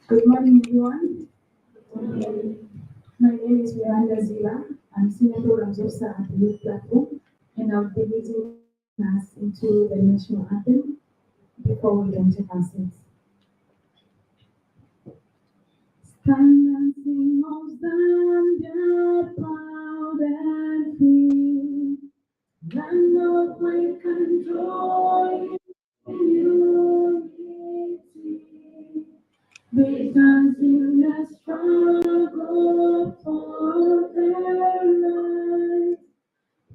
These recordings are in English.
Good morning, everyone. My name is Miranda Zila. I'm Senior Programs Officer at the Youth Platform, and I'll be leading us into the national anthem before we enter our seats. Stand and sing of Zambia, proud and free, land of great control in unity. Because in the struggle for their lives,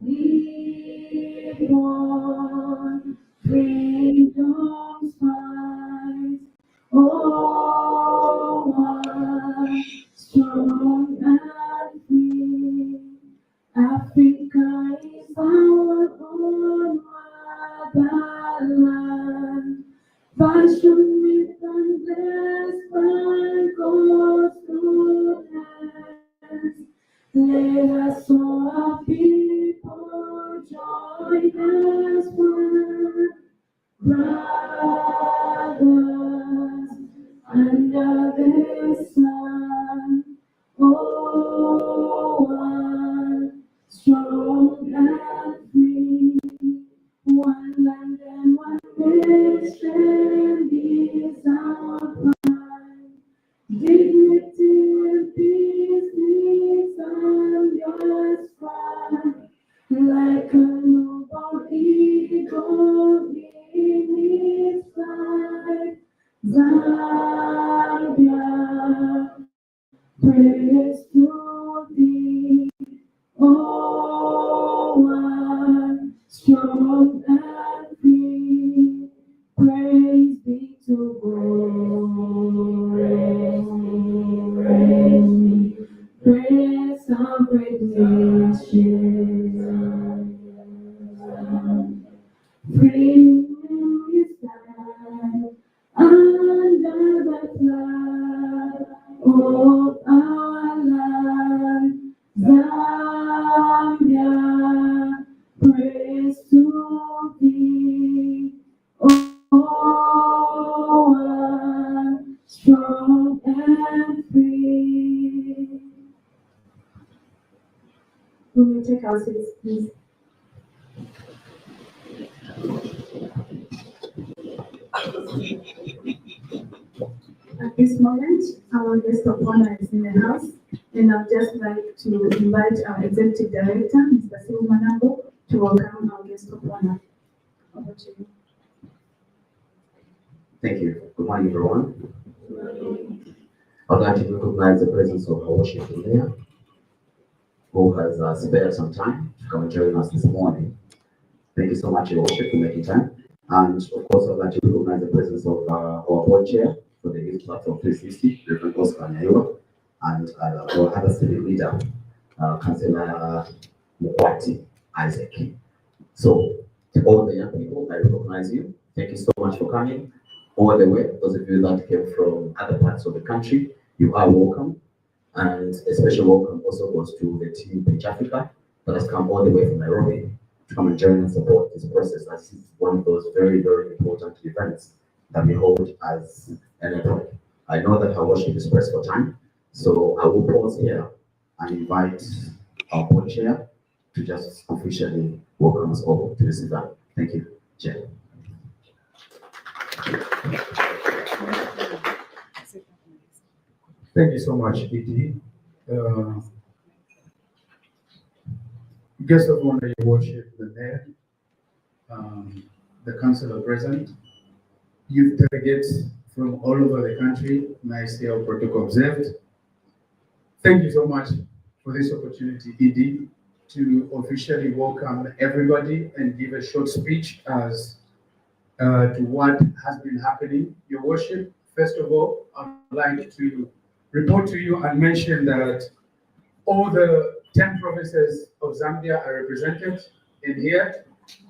we won freedom's fight. Oh, one strong and free. Africa is our own motherland. Passion with and blessed by God's good hands. Let us all people join as one, brothers under the sun. Oh, one strong and free, one land and one nation is our pride. Dignity and peace is on your stride, like a noble eagle in its flight. Zambia, praise to thee. Oh, one strong and free, praise be to God. Praise our great nation. Free we stand under the flag of our land, Zambia. Praise to thee, oh, one strong and free. Will you take our seats, please? At this moment, our guest of honor is in the house, and I'd just like to invite our Executive Director, Mr. Sibu Manambo, to welcome our guest of honor. Over to you. Thank you. Good morning, everyone. I'd like to recognize the presence of our worship leader, who has spared some time to come and join us this morning. Thank you so much, your worship, for making time. And of course, I'd like to recognize the presence of our board chair for the Youth Platform 360, Reverend Oscar Nyaiwa, and our other civic leader, Councillor Mukwati Isaac. So, to all the young people, I recognize you. Thank you so much for coming all the way. Those of you that came from other parts of the country, you are welcome. And a special welcome also goes to the team Pitch Africa that has come all the way from Nairobi to come and join and support this process, as it's one of those very, very important events that we hold as an event. I know that our worship is pressed for time, so I will pause here and invite our board chair to just officially welcome us all to this event. Thank you, Chair. Thank you so much, ED. Guest of honor, your worship, the mayor, the councillor present, youth delegates from all over the country, nicely our protocol observed. Thank you so much for this opportunity, ED, to officially welcome everybody and give a short speech as to what has been happening. Your worship, first of all, I'd like to report to you and mention that all the 10 provinces of Zambia are represented in here.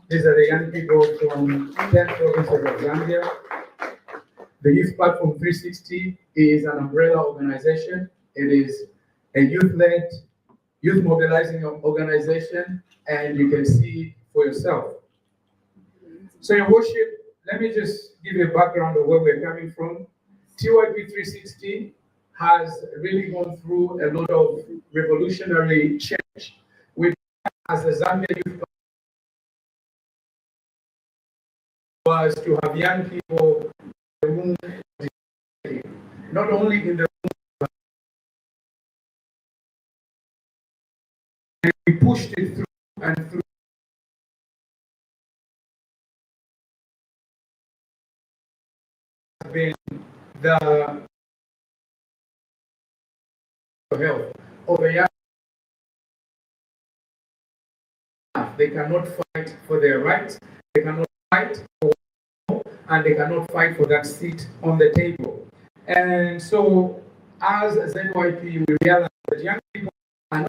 These are the young people from 10 provinces of Zambia. The Youth Platform 360 is an umbrella organization. It is a youth-led, youth mobilizing organization, and you can see for yourself. So, your worship, let me just give you a background of where we're coming from. TYP 360 has really gone through a lot of revolutionary change. We, as the Zambia Youth was to have young people in the room, not only in the room, and we pushed it through and through. Been the health of the young. They cannot fight for their rights, they cannot fight for, and they cannot fight for that seat on the table. And so, as ZYP, we realize that young people are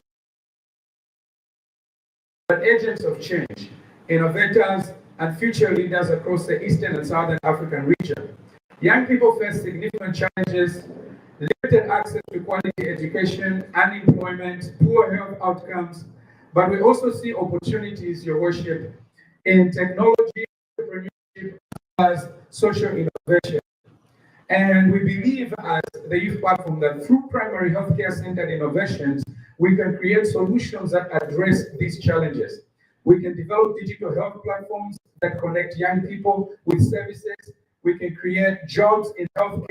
not agents of change, innovators, and future leaders across the Eastern and Southern African region. Young people face significant challenges, limited access to quality education, unemployment, poor health outcomes, but we also see opportunities, Your Worship, in technology, entrepreneurship, as social innovation. And we believe as the youth platform that through primary healthcare centered innovations, we can create solutions that address these challenges. We can develop digital health platforms that connect young people with services. We can create jobs in healthcare.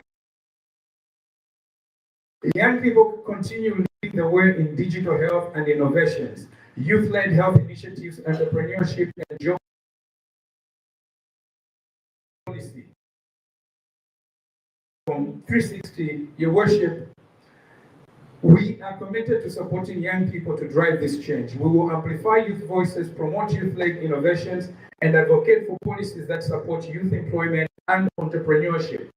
Young people continue leading the way in digital health and innovations, youth-led health initiatives, entrepreneurship, and job policy. From 360, Your Worship, we are committed to supporting young people to drive this change. We will amplify youth voices, promote youth-led innovations, and advocate for policies that support youth employment and entrepreneurship.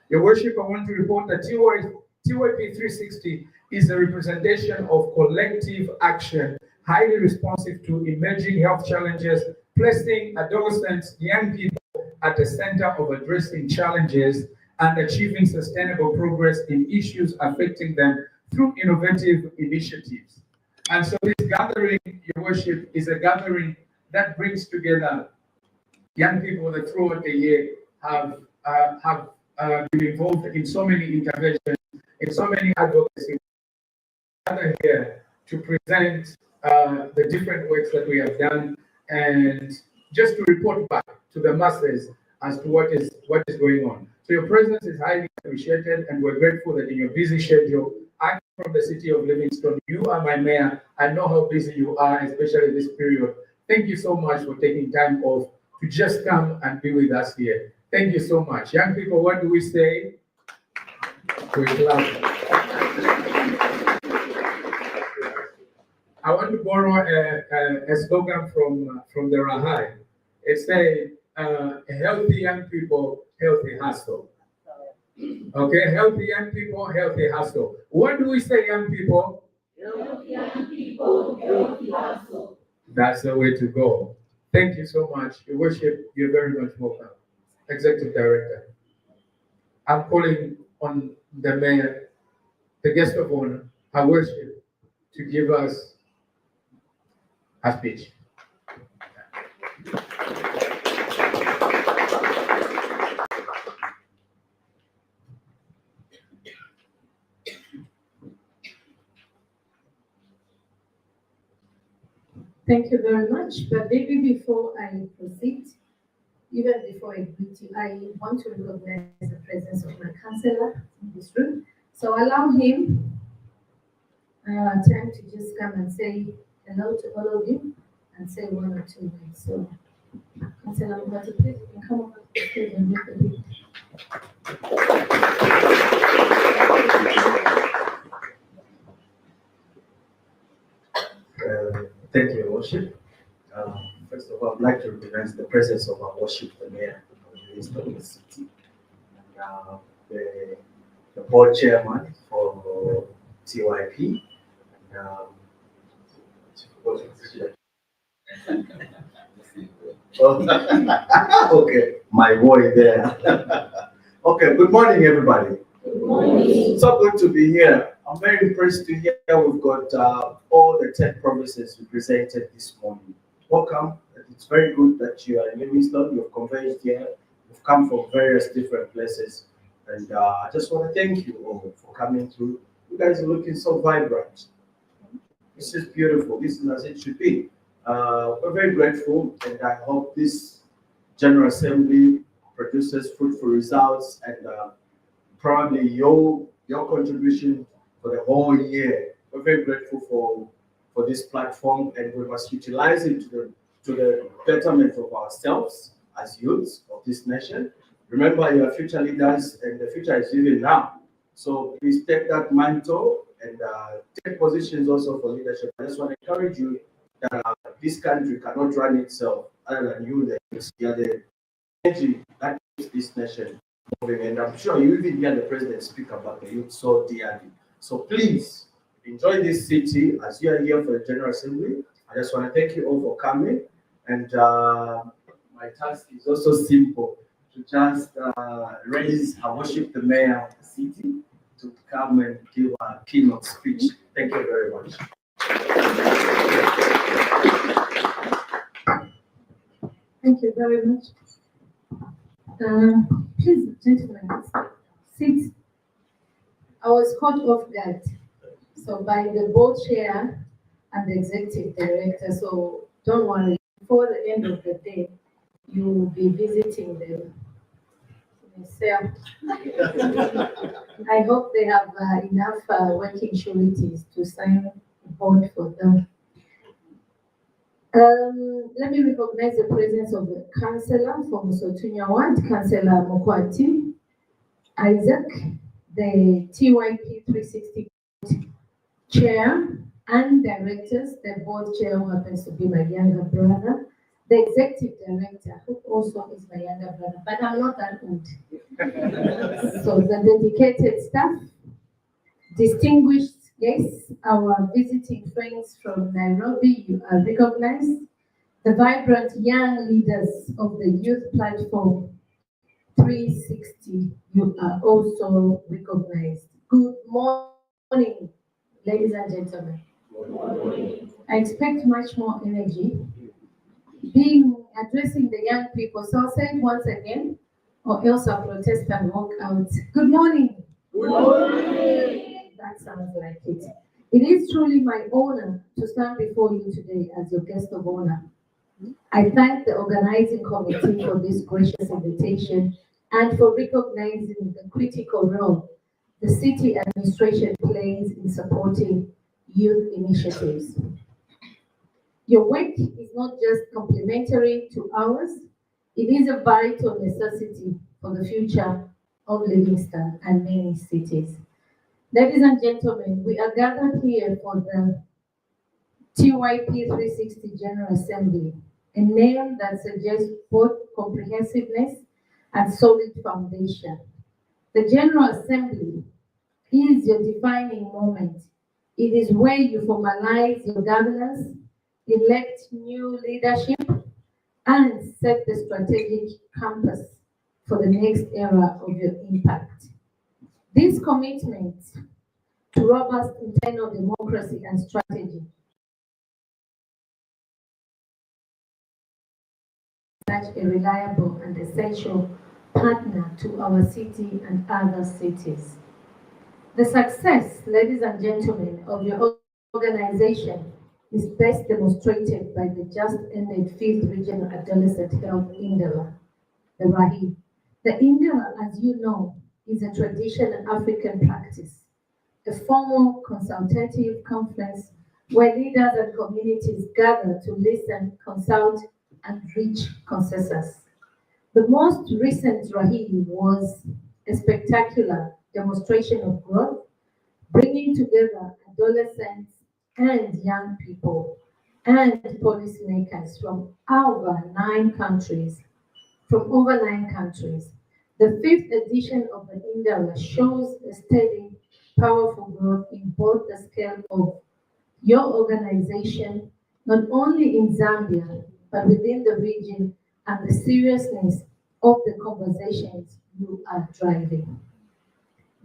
Your Worship, I want to report that TYP 360 is a representation of collective action, highly responsive to emerging health challenges, placing adolescents, young people at the center of addressing challenges and achieving sustainable progress in issues affecting them through innovative initiatives. And so this gathering, Your Worship, is a gathering that brings together young people that throughout the year have been involved in so many interventions, in so many advocacy. Gather here to present the different works that we have done and just to report back to the masses as to what is going on. So your presence is highly appreciated, and we're grateful that in your busy schedule, I'm from the city of Livingstone. You are my mayor. I know how busy you are, especially this period. Thank you so much for taking time off to just come and be with us here. Thank you so much. Young people, what do we say? We clap. I want to borrow a slogan from the Rahai. It says, healthy young people, healthy hustle. Okay, healthy young people, healthy hustle. What do we say, young people? Healthy young people, healthy hustle. That's the way to go. Thank you so much. Your Worship, you're very much welcome. Executive Director. I'm calling on the mayor, the guest of honor, Her Worship, to give us a speech. Thank you very much. But maybe before I proceed, even before I greet you, I want to recognize the presence of my counselor in this room. So allow him time to just come and say hello to all of you and say one or two words. So, Councillor Mugati, please, you can come over to the stage and make a bit. Thank you, Your Worship. First of all, I'd like to recognize the presence of our worship, the mayor of the Livingstone City, and the board chairman for TYP. Okay, my boy there. Okay, good morning, everybody. Good morning. So good to be here. I'm very impressed to hear we've got all the 10 provinces represented this morning. Welcome. It's very good that you are in Livingstone. You've converged here. You've come from various different places. And I just want to thank you all for coming through. You guys are looking so vibrant. This is beautiful. This is as it should be. We're very grateful, and I hope this General Assembly produces fruitful results, and probably your contribution for the whole year. We're very grateful for this platform, and we must utilize it to the betterment of ourselves as youths of this nation. Remember, you are future leaders, and the future is even now. So please take that mantle and take positions also for leadership. I just want to encourage you that this country cannot run itself other than you, the energy that keeps this nation moving. And I'm sure you even hear the president speak about the youth so dearly. So please enjoy this city as you are here for the General Assembly. I just want to thank you all for coming. And my task is also simple, to just raise and worship the mayor of the city to come and give a keynote speech. Thank you very much. Thank you very much. Please, gentlemen, sit. I was caught off guard. So by the board chair and the executive director, so don't worry, before the end of the day, you will be visiting them. So, I hope they have enough working sureties to sign a bond for them. Let me recognize the presence of the councillor from Sotunya Ward, Councillor Mokwati Isaac, the TYP 360 chair and directors, the board chair who happens to be my younger brother, the executive director who also is my younger brother, but I'm not that old. So the dedicated staff, distinguished guests, our visiting friends from Nairobi, you are recognized. The vibrant young leaders of the Youth Platform 360, you are also recognized. Good morning, ladies and gentlemen. I expect much more energy addressing the young people. So I'll say it once again, or else I'll protest and walk out. Good morning. Good morning. That sounds like it. It is truly my honor to stand before you today as your guest of honor. I thank the organizing committee for this gracious invitation and for recognizing the critical role the city administration plays in supporting youth initiatives. Your work is not just complementary to ours, it is a vital necessity for the future of Livingston and many cities. Ladies and gentlemen, we are gathered here for the TYP 360 General Assembly, a name that suggests both comprehensiveness and solid foundation. The General Assembly is your defining moment. It is where you formalize your governance, elect new leadership, and set the strategic compass for the next era of your impact. This commitment to robust internal democracy and strategy such a reliable and essential partner to our city and other cities. The success, ladies and gentlemen, of your organization is best demonstrated by the just ended 5th Regional Adolescent Health Indela, the RAHI. The Indela, as you know, is a traditional African practice, a formal consultative conference where leaders and communities gather to listen, consult, and reach consensus. The most recent RAHI was a spectacular demonstration of growth, bringing together adolescents and young people and policymakers from over 9 countries. The 5th edition of the Indela shows a steady, powerful growth in both the scale of your organization, not only in Zambia, but within the region, and the seriousness of the conversations you are driving.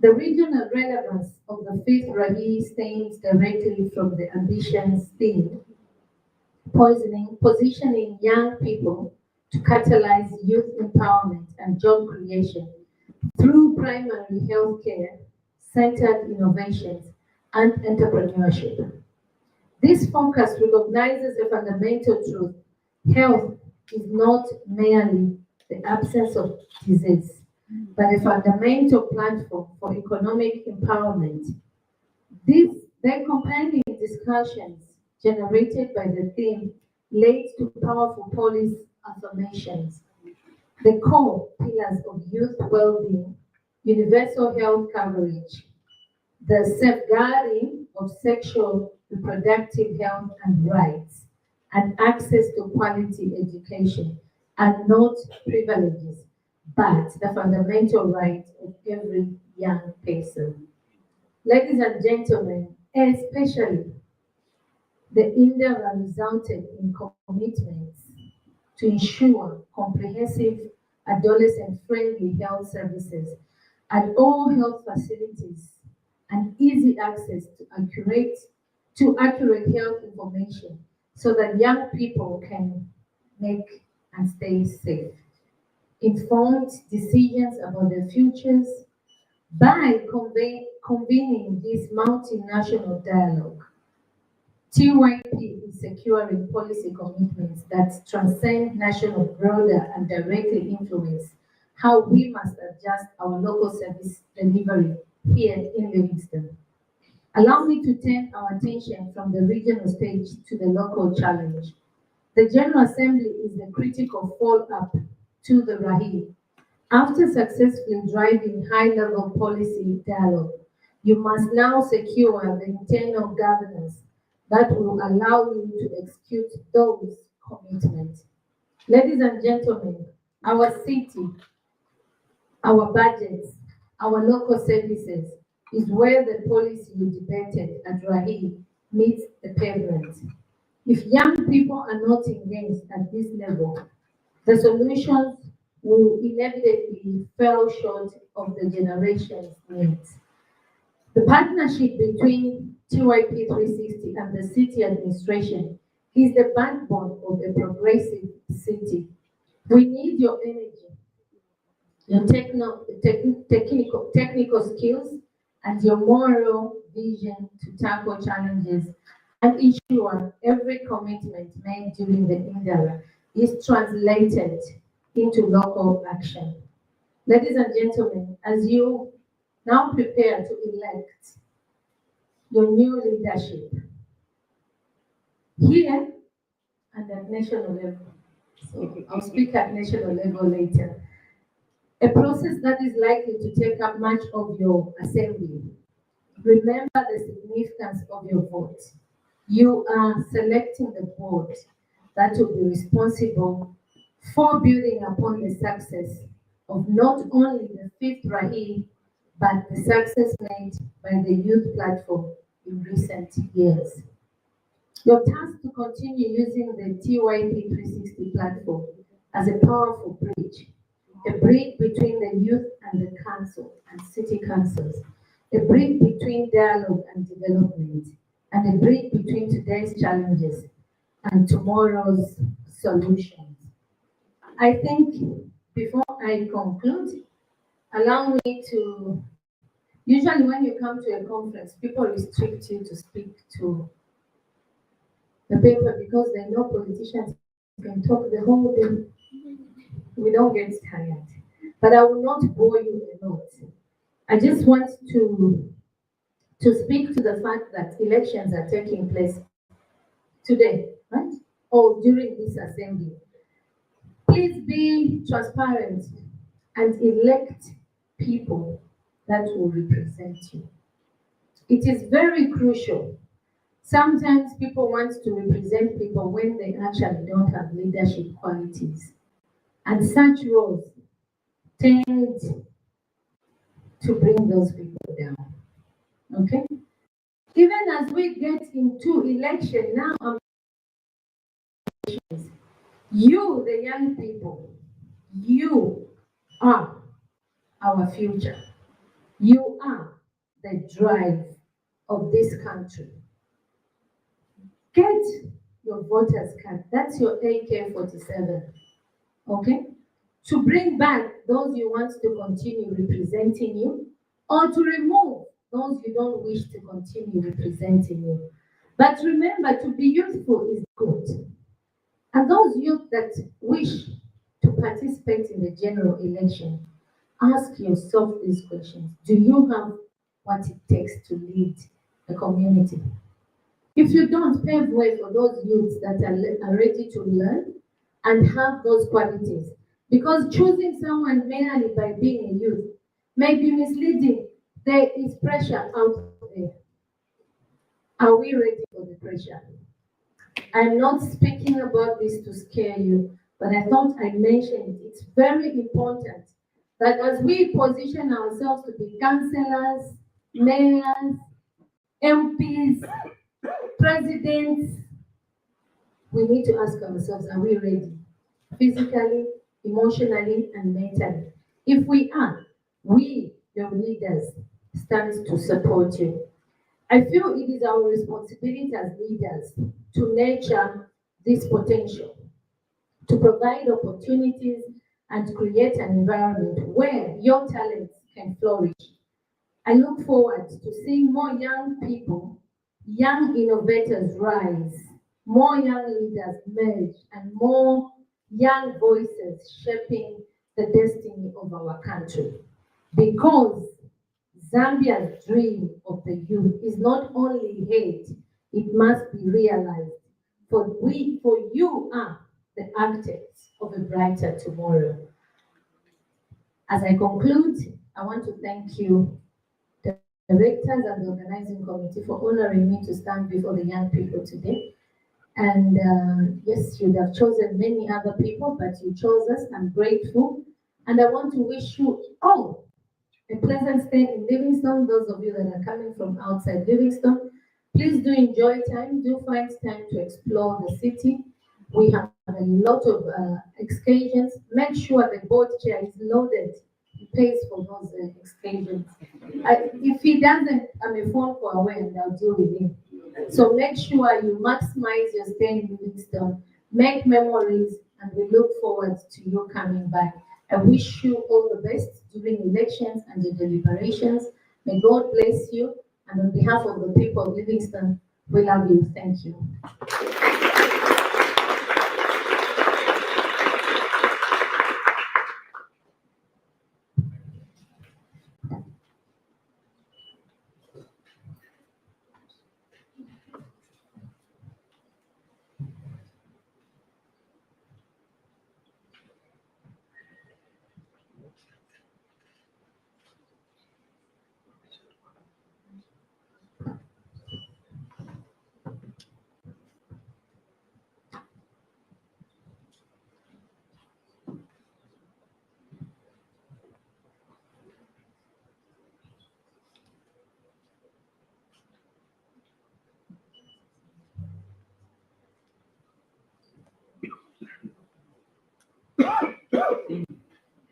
The regional relevance of the 5th RAHI stems directly from the ambitions theme, positioning young people to catalyze youth empowerment and job creation through primary healthcare, centered innovations, and entrepreneurship. This focus recognizes a fundamental truth: health is not merely the absence of disease, but a fundamental platform for economic empowerment. Their compelling discussions generated by the theme led to powerful policy affirmations. The core pillars of youth well-being, universal health coverage, the safeguarding of sexual reproductive health and rights, and access to quality education are not privileges, but the fundamental right of every young person. Ladies and gentlemen, especially the endeavor resulted in commitments to ensure comprehensive adolescent-friendly health services at all health facilities and easy access to accurate health information so that young people can make and stay safe. Informed decisions about their futures by convening this multinational dialogue. TYP is securing policy commitments that transcend national border and directly influence how we must adjust our local service delivery here in Livingston. Allow me to turn our attention from the regional stage to the local challenge. The General Assembly is the critical follow-up to the RAHI. After successfully driving high-level policy dialogue, you must now secure the internal governance that will allow you to execute those commitments. Ladies and gentlemen, our city, our budgets, our local services is where the policy you debated at Rahi meets the pavement. If young people are not engaged at this level, the solutions will inevitably fall short of the generation's needs. The partnership between TYP 360 and the city administration is the backbone of a progressive city. We need your energy, your technical skills, and your moral vision to tackle challenges and ensure every commitment made during the Indara is translated into local action. Ladies and gentlemen, as you now prepare to elect your new leadership here and at national level, so I'll speak at national level later, a process that is likely to take up much of your assembly. Remember the significance of your vote. You are selecting the board that will be responsible for building upon the success of not only the fifth Rahi, but the success made by the youth platform in recent years. Your task to continue using the TYP 360 platform as a powerful bridge, a bridge between the youth and the council and city councils, a bridge between dialogue and development, and a bridge between today's challenges and tomorrow's solutions. I think before I conclude, allow me to, usually when you come to a conference, people restrict you to speak to the paper because they know politicians can talk the whole day. We don't get tired. But I will not bore you a lot. I just want to speak to the fact that elections are taking place today, right? Or during this assembly. Please be transparent and elect people that will represent you. It is very crucial. Sometimes people want to represent people when they actually don't have leadership qualities. And such roles tend to bring those people down. Okay? Even as we get into election now, you, the young people, you are our future. You are the drive of this country. Get your voters card. That's your AK-47. Okay? to bring back those you want to continue representing you, or to remove those you don't wish to continue representing you. But remember, to be youthful is good. And those youth that wish to participate in the general election, ask yourself these questions. Do you have what it takes to lead a community? If you don't, pave way for those youths that are ready to learn and have those qualities. Because choosing someone merely by being a youth may be misleading. There is pressure out there. Are we ready for the pressure? I'm not speaking about this to scare you, but I thought I mentioned it. It's very important that as we position ourselves to be councillors, mayors, MPs, presidents, we need to ask ourselves, are we ready? Physically, emotionally, and mentally. If we are, we, your leaders, stand to support you. I feel it is our responsibility as leaders to nurture this potential, to provide opportunities and to create an environment where your talents can flourish. I look forward to seeing more young people, young innovators rise, more young leaders emerge, and more young voices shaping the destiny of our country. Because Zambia's dream of the youth is not only hate, it must be realized. For you are the architects of a brighter tomorrow. As I conclude, I want to thank you, the directors and the organizing committee, for honoring me to stand before the young people today. And yes, you'd have chosen many other people, but you chose us. I'm grateful. And I want to wish you all a pleasant stay in Livingstone. Those of you that are coming from outside Livingstone, please do enjoy time. Do find time to explore the city. We have a lot of excursions. Make sure the board chair is loaded. He pays for those excursions. If he doesn't, I'm a phone call away and I'll deal with him. So make sure you maximize your stay in Livingstone. Make memories, and we look forward to you coming back. I wish you all the best during elections and the deliberations. May God bless you. And on behalf of the people of Livingstone, we love you. Thank you.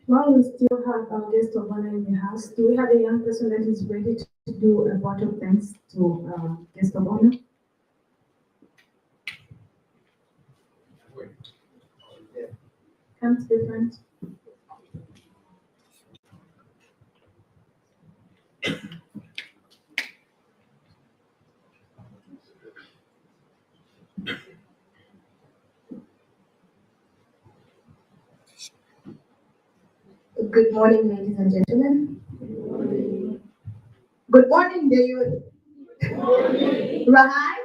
While we still have our guest of honor in the house, do we have a young person that is ready to do a vote of thanks to guest of honor? Come to the front. Good morning, ladies and gentlemen. Good morning, the youth. Rahai?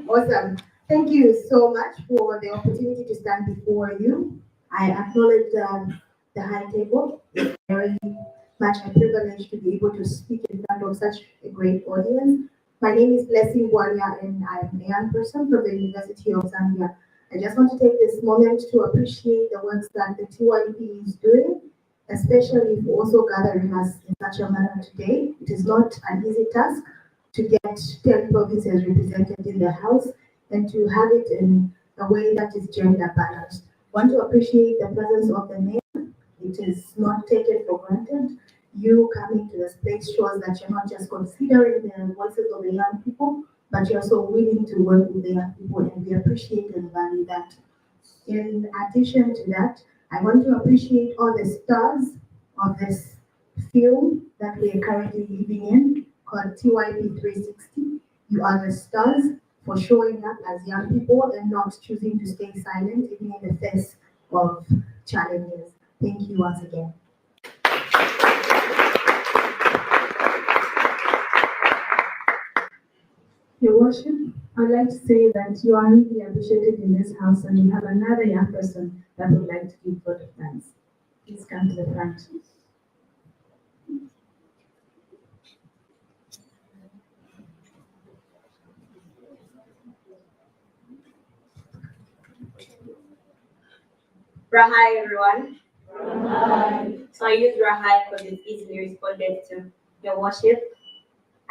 Awesome. Thank you so much for the opportunity to stand before you. I acknowledge the high table. It's very much a privilege to be able to speak in front of such a great audience. My name is Blessing Bwalia, and I'm a young person from the University of Zambia. I just want to take this moment to appreciate the work that the TYP is doing, especially for also gathering us in such a manner today. It is not an easy task to get 10 provinces represented in the House and to have it in a way that is gender balanced. I want to appreciate the presence of the mayor. It is not taken for granted. You coming to this place shows that you're not just considering the voices of the young people, but you're also willing to work with the young people, and we appreciate and value that. In addition to that, I want to appreciate all the stars of this film that we are currently living in called TYP 360. You are the stars for showing up as young people and not choosing to stay silent even in the face of challenges. Thank you once again. Your Worship, I'd like to say that you are really appreciated in this house and we have another young person that would like to give vote of thanks. Please come to the front. Rahai, everyone. So I use Rahai because it's easily responded to. Your Worship,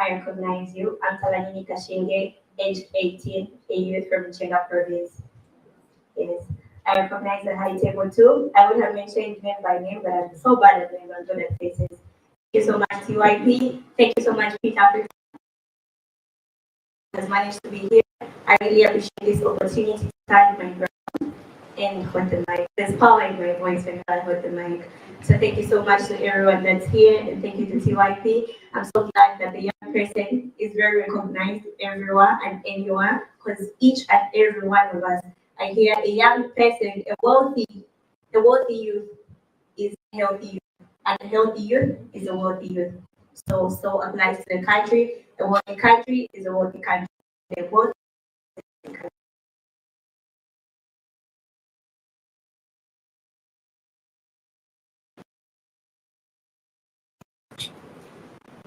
I recognize you. I'm Talanini Kashinge, age 18, a youth from Chenga province. Yes. I recognize the high table too. I would have mentioned name by name, but I'm so bad at names, I'm good at faces. Thank you so much, TYP. Thank you so much, Peter, has managed to be here. I really appreciate this opportunity to stand my ground and hold the mic. There's power in my voice when I hold the mic. So thank you so much to everyone that's here, and thank you to TYP. I'm so glad that the young person is very recognized everywhere and anywhere, because each and every one of us are here. A young person, a wealthy youth is healthy youth, and a healthy youth is a wealthy youth. So applies to the country. A wealthy country is a wealthy country. They're both.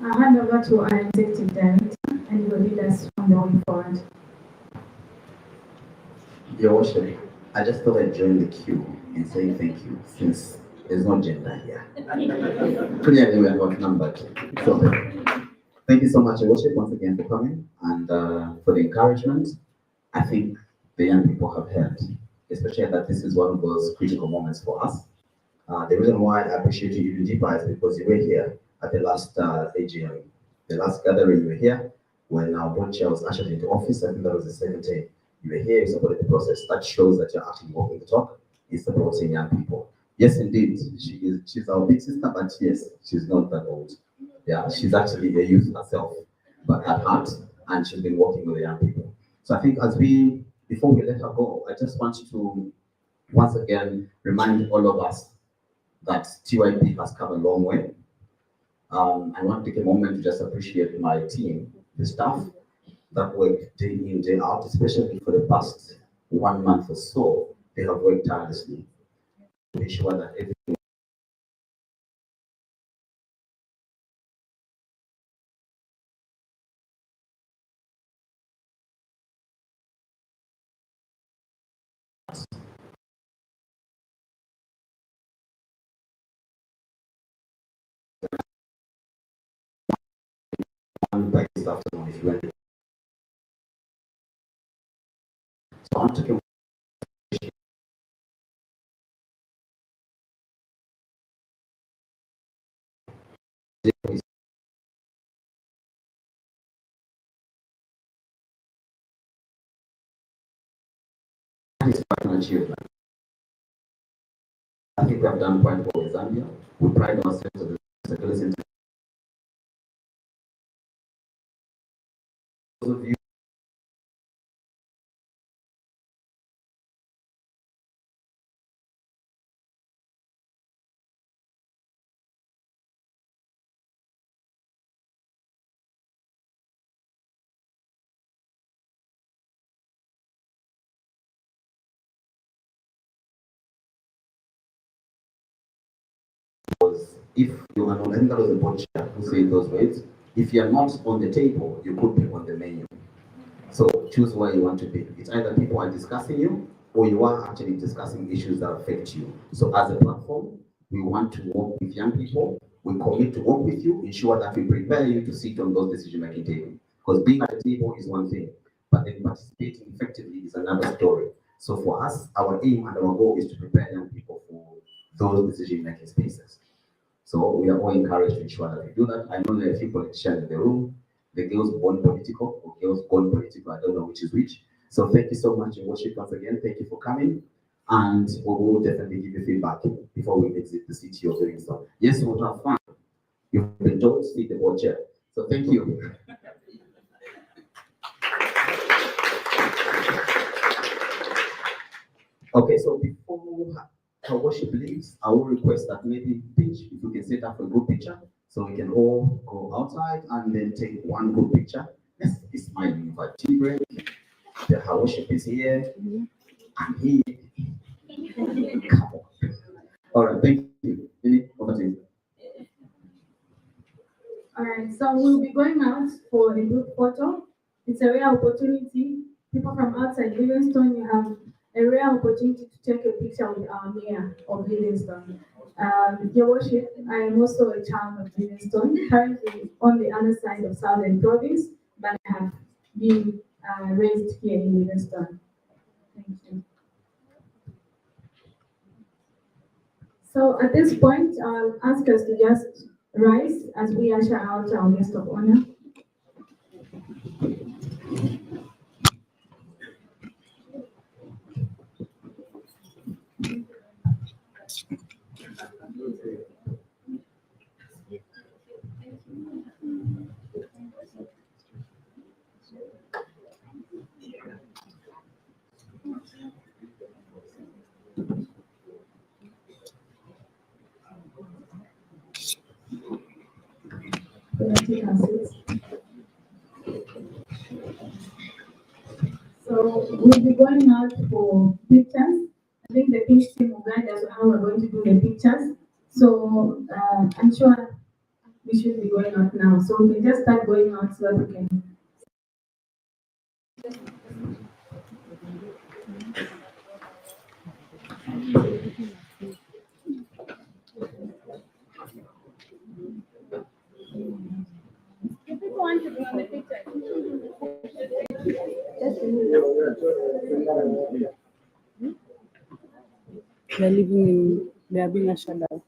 I'll hand over to our executive director and he will lead us from the way forward. Your Worship, I just thought I'd join the queue in saying thank you since there's no gender here. Clearly, we are outnumbered. So, thank you so much, Your Worship, once again for coming and for the encouragement. I think the young people have heard, especially that this is one of those critical moments for us. The reason why I appreciate you even deeper is because you were here at the last AGM, the last gathering you were here when our board chair was ushered into office. I think that was the second day. You were here, you supported the process. That shows that you're actually walking the talk, is supporting young people. Yes, indeed, she's our big sister, but yes, she's not that old. Yeah, she's actually a youth herself, but at heart, and she's been working with the young people. So I think before we let her go, I just want to once again remind all of us that TYP has come a long way. I want to take a moment to just appreciate my team, the staff that work day in, day out, especially for the past 1 month or so. They have worked tirelessly to ensure that everything by this afternoon if you went. So I want to take a achievement. I think we have done quite well in Zambia. We pride ourselves on the security. Those of you was, if you are not, I think that was the board chair who said those words. If you are not on the table, you could be on the menu. So choose where you want to be. It's either people are discussing you or you are actually discussing issues that affect you. So as a platform, we want to work with young people. We commit to work with you, ensure that we prepare you to sit on those decision-making tables. Because being at the table is one thing, but then participating effectively is another story. So for us, our aim and our goal is to prepare young people for those decision-making spaces. So we are all encouraged to ensure that we do that. I know there are a few politicians in the room, the girls born political or girls born political, I don't know which is which. So thank you so much, Your Worship, once again. Thank you for coming. and we will definitely give you feedback before we exit the city of Livingstone. Yes, we'll have fun. You've been told to see the board chair. So thank you. Okay, so before our worship leaves, I will request that maybe if you can set up a group picture so we can all go outside and then take one group picture. Let's be smiling for a tea break. The worship is here. I'm here. Come on. All right, thank you. Lily, over to you. All right, so we'll be going out for a group photo. It's a rare opportunity. People from outside Livingstone, you have a rare opportunity to take a picture with our mayor of Livingstone. Your worship, I am also a child of Livingstone, currently on the other side of Southern Province, but I have been raised here in Livingstone. Thank you. So at this point, I'll ask us to just rise as we usher out our guest of honor. So we'll be going out for pictures. I think the pitch team will guide us on how we're going to do the pictures. So I'm sure we should be going out now. So we can just start going out so that we can. If people want to be on the picture, They're living in, they are being ushered out.